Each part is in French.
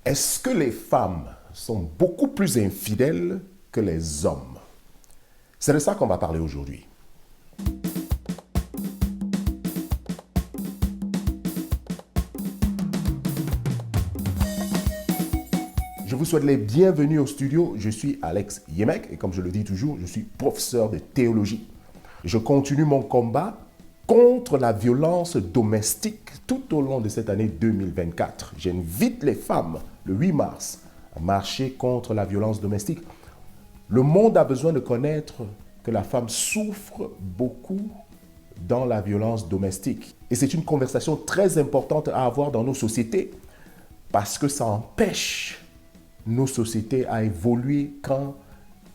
Est-ce que les femmes sont beaucoup plus infidèles que les hommes? C'est de ça qu'on va parler aujourd'hui. Je vous souhaite les bienvenus au studio. Je suis Alex Yemek et comme je le dis toujours, je suis professeur de théologie. Je continue mon combat contre la violence domestique tout au long de cette année 2024. J'invite les femmes, le 8 mars, à marcher contre la violence domestique. Le monde a besoin de connaître que la femme souffre beaucoup dans la violence domestique. Et c'est une conversation très importante à avoir dans nos sociétés parce que ça empêche nos sociétés à évoluer quand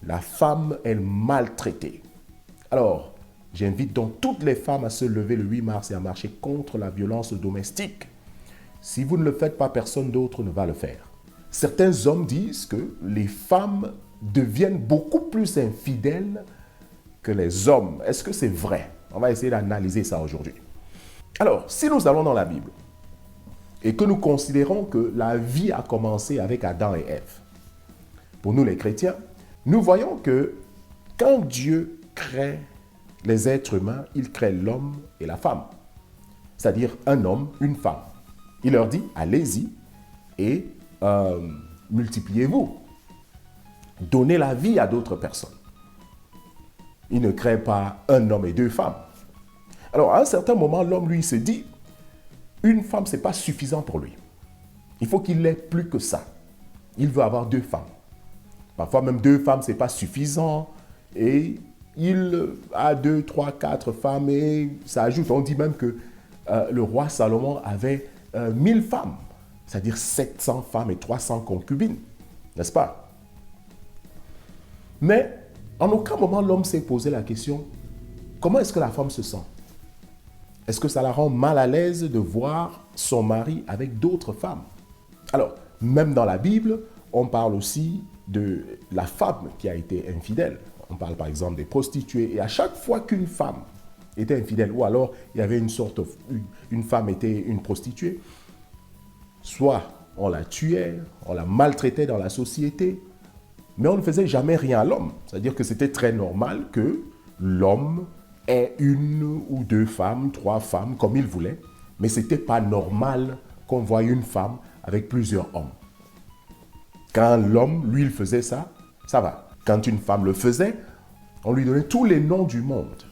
la femme est maltraitée. Alors, j'invite donc toutes les femmes à se lever le 8 mars et à marcher contre la violence domestique. Si vous ne le faites pas, personne d'autre ne va le faire. Certains hommes disent que les femmes deviennent beaucoup plus infidèles que les hommes. Est-ce que c'est vrai? On va essayer d'analyser ça aujourd'hui. Alors, si nous allons dans la Bible et que nous considérons que la vie a commencé avec Adam et Ève, pour nous les chrétiens, nous voyons que quand Dieu crée les êtres humains, il crée l'homme et la femme, c'est-à-dire un homme, une femme. Il leur dit, allez-y et multipliez-vous. Donnez la vie à d'autres personnes. Il ne crée pas un homme et deux femmes. Alors, à un certain moment, l'homme, lui, se dit, une femme, ce n'est pas suffisant pour lui. Il faut qu'il ait plus que ça. Il veut avoir deux femmes. Parfois, même deux femmes, ce n'est pas suffisant. Et il a 2, 3, 4 femmes et ça ajoute. On dit même que le roi Salomon avait 1000 femmes, c'est-à-dire 700 femmes et 300 concubines, n'est-ce pas? Mais en aucun moment l'homme s'est posé la question, comment est-ce que la femme se sent? Est-ce que ça la rend mal à l'aise de voir son mari avec d'autres femmes? Alors, même dans la Bible, on parle aussi de la femme qui a été infidèle. On parle par exemple des prostituées. Et à chaque fois qu'une femme était infidèle, ou alors il y avait une femme était une prostituée, soit on la tuait, on la maltraitait dans la société, mais on ne faisait jamais rien à l'homme. C'est-à-dire que c'était très normal que l'homme ait une ou deux femmes, 3 femmes, comme il voulait, mais ce n'était pas normal qu'on voie une femme avec plusieurs hommes. Quand l'homme, lui, il faisait ça, ça va. Quand une femme le faisait, on lui donnait tous les noms du monde.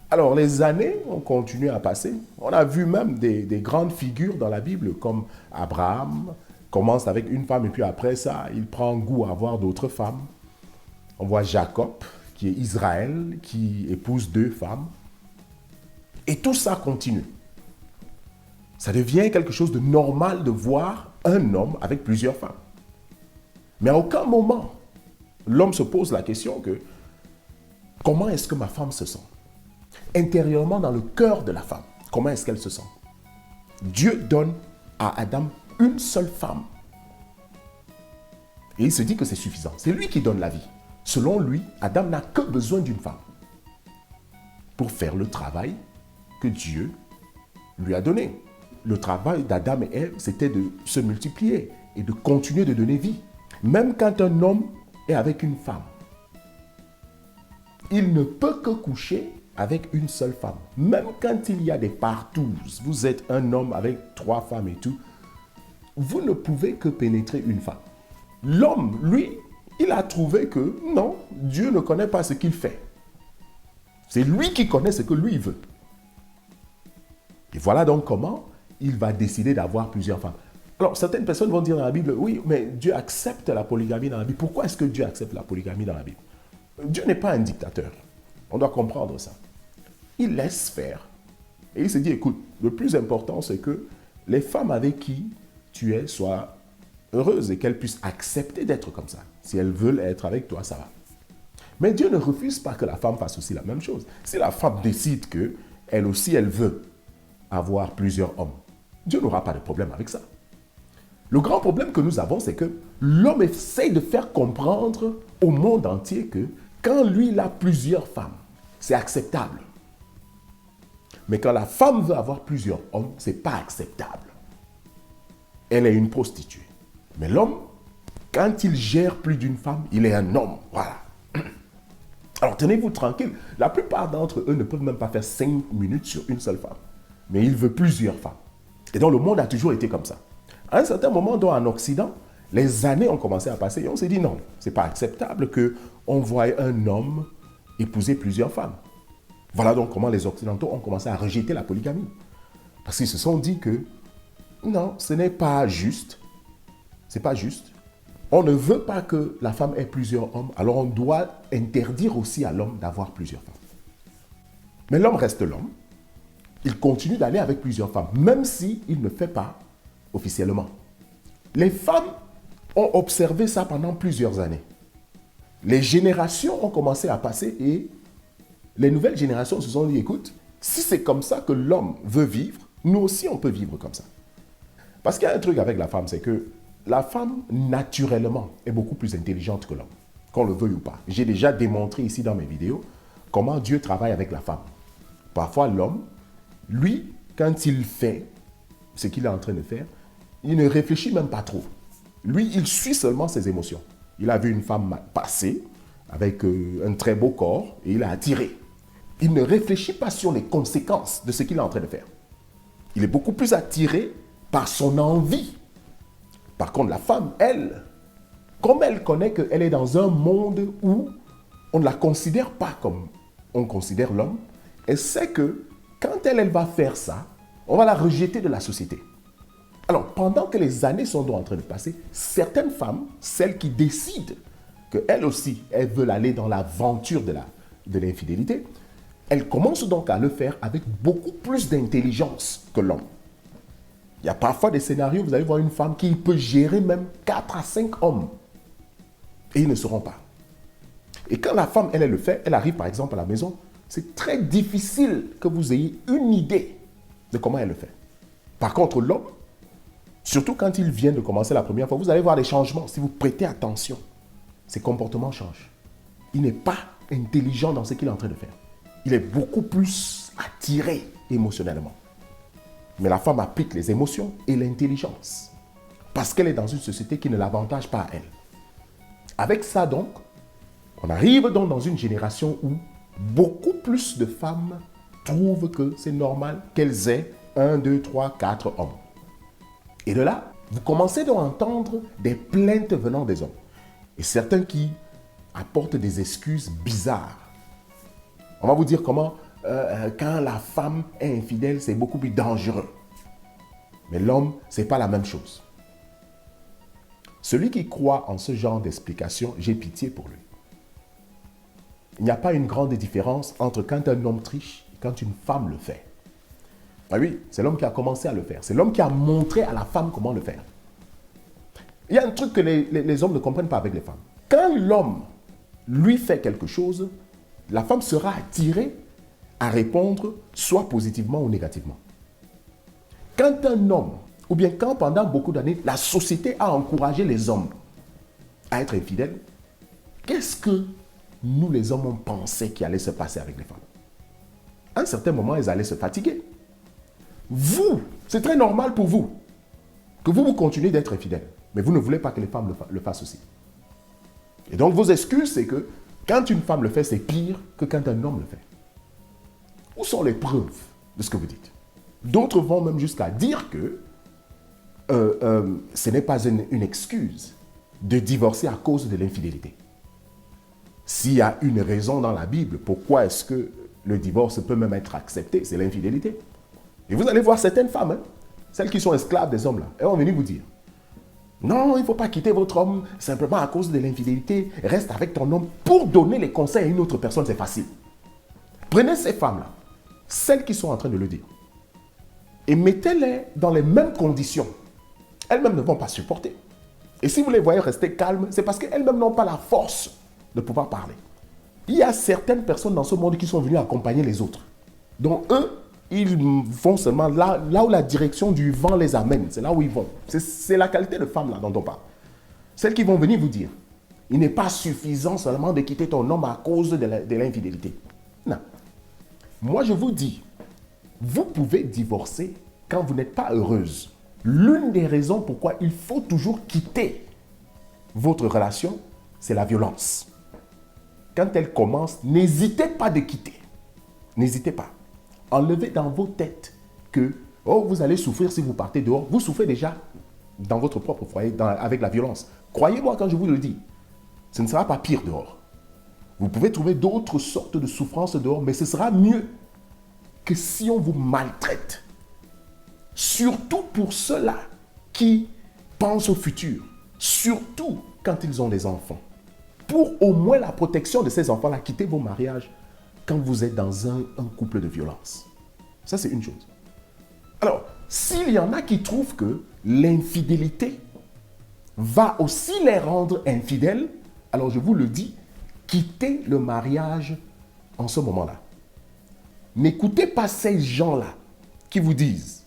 Alors, les années ont continué à passer. On a vu même des grandes figures dans la Bible, comme Abraham, commence avec une femme, et puis après ça, il prend goût à avoir d'autres femmes. On voit Jacob, qui est Israël, qui épouse 2 femmes. Et tout ça continue. Ça devient quelque chose de normal de voir un homme avec plusieurs femmes. Mais à aucun moment, l'homme se pose la question que comment est-ce que ma femme se sent? Intérieurement, dans le cœur de la femme, comment est-ce qu'elle se sent? Dieu donne à Adam une seule femme. Et il se dit que c'est suffisant. C'est lui qui donne la vie. Selon lui, Adam n'a que besoin d'une femme pour faire le travail que Dieu lui a donné. Le travail d'Adam et Ève, c'était de se multiplier et de continuer de donner vie. Même quand un homme est avec une femme, il ne peut que coucher avec une seule femme. Même quand il y a des partous, vous êtes un homme avec 3 femmes et tout, vous ne pouvez que pénétrer une femme. L'homme, lui, il a trouvé que non, Dieu ne connaît pas ce qu'il fait. C'est lui qui connaît ce que lui veut. Et voilà donc comment il va décider d'avoir plusieurs femmes. Alors, certaines personnes vont dire dans la Bible, oui, mais Dieu accepte la polygamie dans la Bible. Pourquoi est-ce que Dieu accepte la polygamie dans la Bible? Dieu n'est pas un dictateur. On doit comprendre ça. Il laisse faire. Et il se dit, écoute, le plus important, c'est que les femmes avec qui tu es soient heureuses et qu'elles puissent accepter d'être comme ça. Si elles veulent être avec toi, ça va. Mais Dieu ne refuse pas que la femme fasse aussi la même chose. Si la femme décide qu'elle aussi, elle veut avoir plusieurs hommes, Dieu n'aura pas de problème avec ça. Le grand problème que nous avons, c'est que l'homme essaie de faire comprendre au monde entier que quand lui, il a plusieurs femmes, c'est acceptable. Mais quand la femme veut avoir plusieurs hommes, ce n'est pas acceptable. elle est une prostituée. Mais l'homme, quand il gère plus d'une femme, il est un homme. Voilà. Alors tenez-vous tranquille. La plupart d'entre eux ne peuvent même pas faire 5 minutes sur une seule femme. Mais il veut plusieurs femmes. Et donc le monde a toujours été comme ça. À un certain moment, en Occident, les années ont commencé à passer et on s'est dit non, ce n'est pas acceptable qu'on voie un homme épouser plusieurs femmes. Voilà donc comment les Occidentaux ont commencé à rejeter la polygamie. Parce qu'ils se sont dit que non, ce n'est pas juste. C'est pas juste. On ne veut pas que la femme ait plusieurs hommes, alors on doit interdire aussi à l'homme d'avoir plusieurs femmes. Mais l'homme reste l'homme. Il continue d'aller avec plusieurs femmes, même s'il ne le fait pas officiellement. Les femmes ont observé ça pendant plusieurs années. Les générations ont commencé à passer et les nouvelles générations se sont dit, écoute, si c'est comme ça que l'homme veut vivre, nous aussi on peut vivre comme ça. Parce qu'il y a un truc avec la femme, c'est que la femme, naturellement, est beaucoup plus intelligente que l'homme, qu'on le veuille ou pas. J'ai déjà démontré ici dans mes vidéos comment Dieu travaille avec la femme. Parfois, l'homme, lui, quand il fait ce qu'il est en train de faire, il ne réfléchit même pas trop. Lui, il suit seulement ses émotions. Il a vu une femme passer avec un très beau corps et il a attiré. Il ne réfléchit pas sur les conséquences de ce qu'il est en train de faire. Il est beaucoup plus attiré par son envie. Par contre, la femme, elle, comme elle connaît qu'elle est dans un monde où on ne la considère pas comme on considère l'homme, elle sait que quand elle va faire ça, on va la rejeter de la société. Alors, pendant que les années sont en train de passer, certaines femmes, celles qui décident qu'elles aussi, elles veulent aller dans l'aventure de l'infidélité, elles commencent donc à le faire avec beaucoup plus d'intelligence que l'homme. Il y a parfois des scénarios, vous allez voir une femme qui peut gérer même 4 à 5 hommes. Et ils ne sauront pas. Et quand la femme, elle le fait, elle arrive par exemple à la maison, c'est très difficile que vous ayez une idée de comment elle le fait. Par contre, l'homme, surtout quand il vient de commencer la première fois, vous allez voir des changements. Si vous prêtez attention, ses comportements changent. Il n'est pas intelligent dans ce qu'il est en train de faire. Il est beaucoup plus attiré émotionnellement. Mais la femme applique les émotions et l'intelligence. Parce qu'elle est dans une société qui ne l'avantage pas à elle. Avec ça donc, on arrive donc dans une génération où beaucoup plus de femmes trouvent que c'est normal qu'elles aient 1, 2, 3, 4 hommes. Et de là, vous commencez donc à entendre des plaintes venant des hommes. Et certains qui apportent des excuses bizarres. On va vous dire comment, quand la femme est infidèle, c'est beaucoup plus dangereux. Mais l'homme, ce n'est pas la même chose. Celui qui croit en ce genre d'explication, j'ai pitié pour lui. Il n'y a pas une grande différence entre quand un homme triche et quand une femme le fait. Ah oui, c'est l'homme qui a commencé à le faire. C'est l'homme qui a montré à la femme comment le faire. Il y a un truc que les hommes ne comprennent pas avec les femmes. Quand l'homme lui fait quelque chose, la femme sera attirée à répondre soit positivement ou négativement. Quand un homme, ou bien quand pendant beaucoup d'années, la société a encouragé les hommes à être infidèles, qu'est-ce que nous les hommes on pensait qu'il allait se passer avec les femmes? À un certain moment, elles allaient se fatiguer. Vous, c'est très normal pour vous que vous continuez d'être infidèles, mais vous ne voulez pas que les femmes le fassent aussi. Et donc vos excuses, c'est que quand une femme le fait, c'est pire que quand un homme le fait. Où sont les preuves de ce que vous dites? D'autres vont même jusqu'à dire que ce n'est pas une excuse de divorcer à cause de l'infidélité. S'il y a une raison dans la Bible, pourquoi est-ce que le divorce peut même être accepté? C'est l'infidélité. Et vous allez voir certaines femmes, hein, celles qui sont esclaves des hommes là, elles vont venir vous dire, non, il ne faut pas quitter votre homme simplement à cause de l'infidélité, reste avec ton homme. Pour donner les conseils à une autre personne, c'est facile. Prenez ces femmes-là, celles qui sont en train de le dire, et mettez-les dans les mêmes conditions. Elles-mêmes ne vont pas supporter. Et si vous les voyez rester calmes, c'est parce qu'elles-mêmes n'ont pas la force de pouvoir parler. Il y a certaines personnes dans ce monde qui sont venues accompagner les autres. Donc eux, ils vont seulement là où la direction du vent les amène. C'est là où ils vont. C'est la qualité de femme là dont on parle. Celles qui vont venir vous dire, il n'est pas suffisant seulement de quitter ton homme à cause de l'infidélité. Non. Moi je vous dis, vous pouvez divorcer quand vous n'êtes pas heureuse. L'une des raisons pourquoi il faut toujours quitter votre relation, c'est la violence. Quand elle commence, n'hésitez pas de quitter. N'hésitez pas. Enlevez dans vos têtes que vous allez souffrir si vous partez dehors. Vous souffrez déjà dans votre propre foyer avec la violence. Croyez-moi quand je vous le dis, ce ne sera pas pire dehors. Vous pouvez trouver d'autres sortes de souffrances dehors, mais ce sera mieux que si on vous maltraite. Surtout pour ceux-là qui pensent au futur. Surtout quand ils ont des enfants. Pour au moins la protection de ces enfants-là, quittez vos mariages quand vous êtes dans un couple de violence. Ça, c'est une chose. Alors, s'il y en a qui trouvent que l'infidélité va aussi les rendre infidèles, alors je vous le dis, quittez le mariage en ce moment-là. N'écoutez pas ces gens-là qui vous disent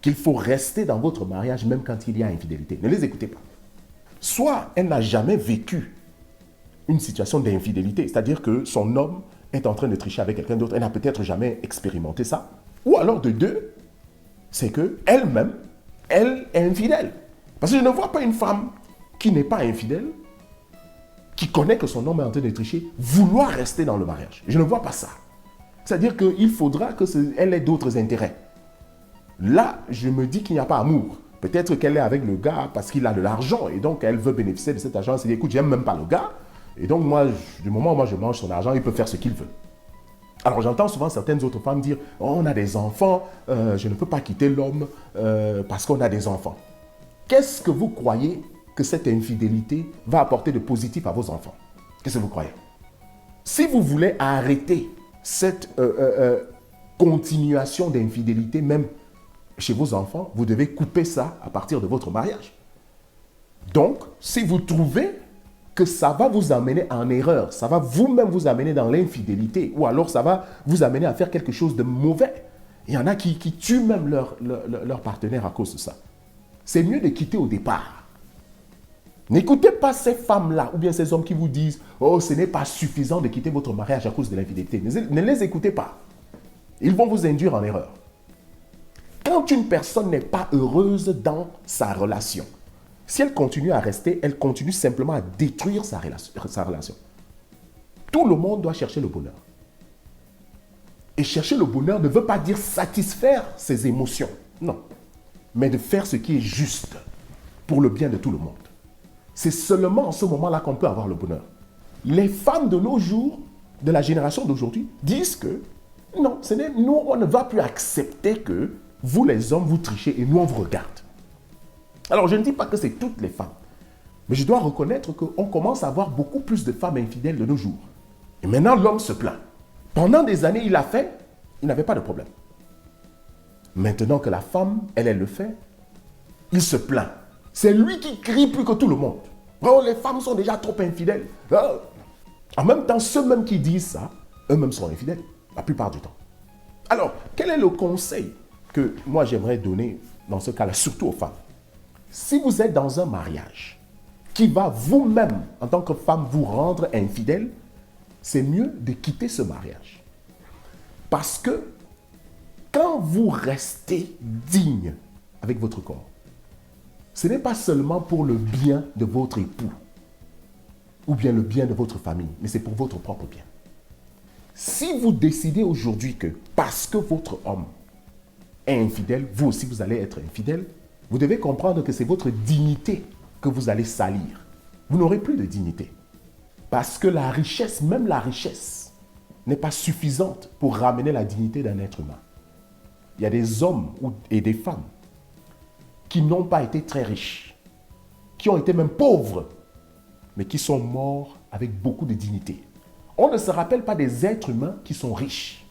qu'il faut rester dans votre mariage même quand il y a infidélité. Ne les écoutez pas. Soit elle n'a jamais vécu une situation d'infidélité, c'est-à-dire que son homme est en train de tricher avec quelqu'un d'autre, elle n'a peut-être jamais expérimenté ça. Ou alors de deux, c'est qu'elle-même, elle est infidèle. Parce que je ne vois pas une femme qui n'est pas infidèle, qui connaît que son homme est en train de tricher, vouloir rester dans le mariage. Je ne vois pas ça. C'est-à-dire qu'il faudra qu'elle ait d'autres intérêts. Là, je me dis qu'il n'y a pas amour. Peut-être qu'elle est avec le gars parce qu'il a de l'argent et donc elle veut bénéficier de cet argent. Elle se dit, écoute, j'aime même pas le gars. Et donc moi, du moment où moi je mange son argent, il peut faire ce qu'il veut. Alors j'entends souvent certaines autres femmes dire, oh, on a des enfants, je ne peux pas quitter l'homme parce qu'on a des enfants. Qu'est-ce que vous croyez que cette infidélité va apporter de positif à vos enfants? Qu'est-ce que vous croyez? Si vous voulez arrêter cette continuation d'infidélité, même chez vos enfants, vous devez couper ça à partir de votre mariage. Donc, si vous trouvez que ça va vous amener en erreur, ça va vous-même vous amener dans l'infidélité, ou alors ça va vous amener à faire quelque chose de mauvais. Il y en a qui tuent même leur partenaire à cause de ça. C'est mieux de quitter au départ. N'écoutez pas ces femmes-là, ou bien ces hommes qui vous disent « Oh, ce n'est pas suffisant de quitter votre mariage à cause de l'infidélité. » Ne les écoutez pas. Ils vont vous induire en erreur. Quand une personne n'est pas heureuse dans sa relation, si elle continue à rester, elle continue simplement à détruire sa relation. Tout le monde doit chercher le bonheur. Et chercher le bonheur ne veut pas dire satisfaire ses émotions. Non. Mais de faire ce qui est juste pour le bien de tout le monde. C'est seulement en ce moment-là qu'on peut avoir le bonheur. Les femmes de nos jours, de la génération d'aujourd'hui, disent que non, nous, on ne va plus accepter que vous, les hommes, vous trichez et nous, on vous regarde. Alors, je ne dis pas que c'est toutes les femmes. Mais je dois reconnaître qu'on commence à avoir beaucoup plus de femmes infidèles de nos jours. Et maintenant, l'homme se plaint. Pendant des années, il a fait, il n'avait pas de problème. Maintenant que la femme, elle le fait, il se plaint. C'est lui qui crie plus que tout le monde. Oh, les femmes sont déjà trop infidèles. Oh. En même temps, ceux mêmes qui disent ça, eux-mêmes sont infidèles, la plupart du temps. Alors, quel est le conseil que moi j'aimerais donner dans ce cas-là, surtout aux femmes? Si vous êtes dans un mariage qui va vous-même, en tant que femme, vous rendre infidèle, c'est mieux de quitter ce mariage. Parce que quand vous restez digne avec votre corps, ce n'est pas seulement pour le bien de votre époux ou bien le bien de votre famille, mais c'est pour votre propre bien. Si vous décidez aujourd'hui que parce que votre homme est infidèle, vous aussi vous allez être infidèle, vous devez comprendre que c'est votre dignité que vous allez salir. Vous n'aurez plus de dignité. Parce que la richesse, même la richesse, n'est pas suffisante pour ramener la dignité d'un être humain. Il y a des hommes et des femmes qui n'ont pas été très riches, qui ont été même pauvres, mais qui sont morts avec beaucoup de dignité. On ne se rappelle pas des êtres humains qui sont riches.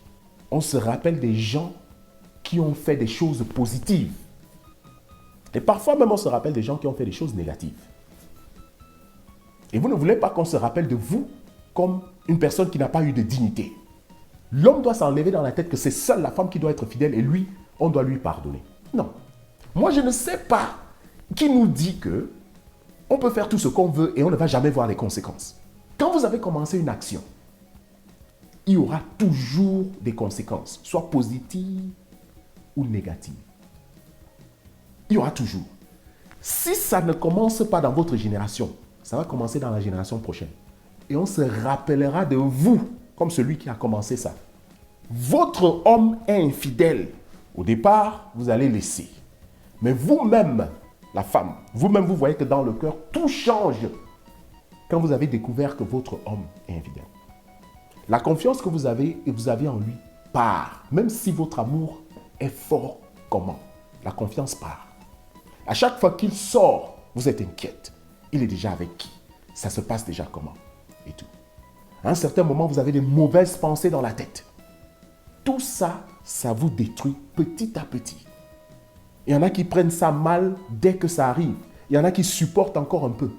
On se rappelle des gens qui ont fait des choses positives. Et parfois même on se rappelle des gens qui ont fait des choses négatives. Et vous ne voulez pas qu'on se rappelle de vous comme une personne qui n'a pas eu de dignité. L'homme doit s'enlever dans la tête que c'est seule la femme qui doit être fidèle et lui, on doit lui pardonner. Non. Moi, je ne sais pas qui nous dit que on peut faire tout ce qu'on veut et on ne va jamais voir les conséquences. Quand vous avez commencé une action, il y aura toujours des conséquences, soit positives ou négatives. Il y aura toujours. Si ça ne commence pas dans votre génération, ça va commencer dans la génération prochaine. Et on se rappellera de vous comme celui qui a commencé ça. Votre homme est infidèle. Au départ, vous allez laisser. Mais vous-même, la femme, vous-même, vous voyez que dans le cœur, tout change quand vous avez découvert que votre homme est infidèle. La confiance que vous avez et vous aviez en lui part. Même si votre amour est fort comment? La confiance part. À chaque fois qu'il sort, vous êtes inquiète. Il est déjà avec qui? Ça se passe déjà comment? Et tout. À un certain moment, vous avez des mauvaises pensées dans la tête. Tout ça, ça vous détruit petit à petit. Il y en a qui prennent ça mal dès que ça arrive. Il y en a qui supportent encore un peu.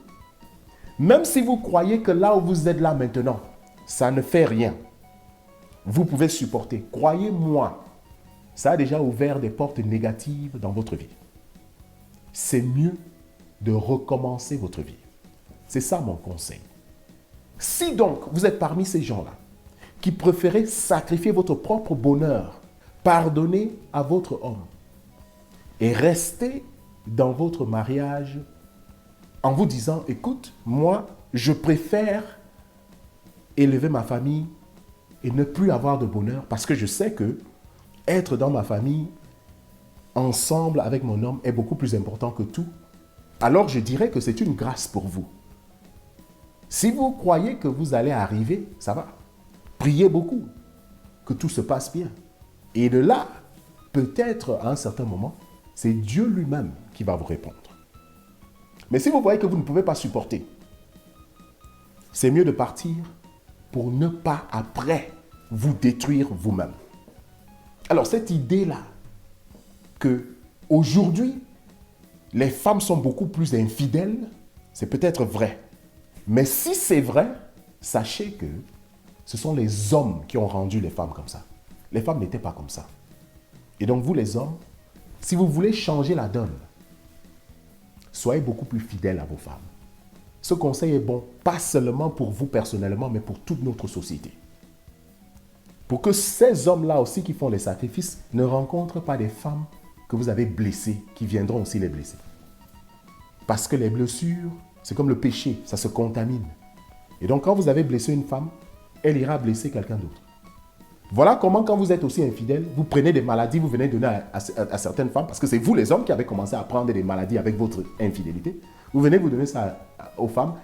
Même si vous croyez que là où vous êtes là maintenant, ça ne fait rien, vous pouvez supporter. Croyez-moi, ça a déjà ouvert des portes négatives dans votre vie. C'est mieux de recommencer votre vie. C'est ça mon conseil. Si donc vous êtes parmi ces gens-là qui préférez sacrifier votre propre bonheur, pardonner à votre homme et rester dans votre mariage en vous disant, écoute, moi, je préfère élever ma famille et ne plus avoir de bonheur parce que je sais que être dans ma famille, ensemble avec mon homme, est beaucoup plus important que tout. Alors je dirais que c'est une grâce pour vous. Si vous croyez que vous allez arriver, ça va. Priez beaucoup, que tout se passe bien. Et de là, peut-être à un certain moment, c'est Dieu lui-même qui va vous répondre. Mais si vous voyez que vous ne pouvez pas supporter, c'est mieux de partir pour ne pas après vous détruire vous-même. Alors cette idée-là, que aujourd'hui, les femmes sont beaucoup plus infidèles, c'est peut-être vrai. Mais si c'est vrai, sachez que ce sont les hommes qui ont rendu les femmes comme ça. Les femmes n'étaient pas comme ça. Et donc vous les hommes, si vous voulez changer la donne, soyez beaucoup plus fidèles à vos femmes. Ce conseil est bon, pas seulement pour vous personnellement, mais pour toute notre société. Pour que ces hommes-là aussi qui font les sacrifices ne rencontrent pas des femmes que vous avez blessées, qui viendront aussi les blesser. Parce que les blessures, c'est comme le péché, ça se contamine. Et donc quand vous avez blessé une femme, elle ira blesser quelqu'un d'autre. Voilà comment quand vous êtes aussi infidèle, vous prenez des maladies, vous venez donner à certaines femmes, parce que c'est vous les hommes qui avez commencé à prendre des maladies avec votre infidélité. Vous venez vous donner ça aux femmes.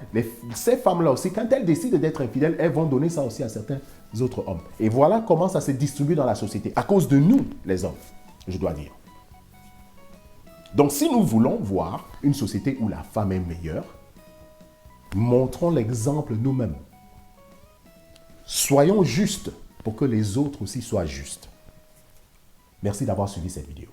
Ces femmes-là aussi, quand elles décident d'être infidèles, elles vont donner ça aussi à certains autres hommes. Et voilà comment ça se distribue dans la société. À cause de nous, les hommes, je dois dire. Donc si nous voulons voir une société où la femme est meilleure, montrons l'exemple nous-mêmes. Soyons justes pour que les autres aussi soient justes. Merci d'avoir suivi cette vidéo.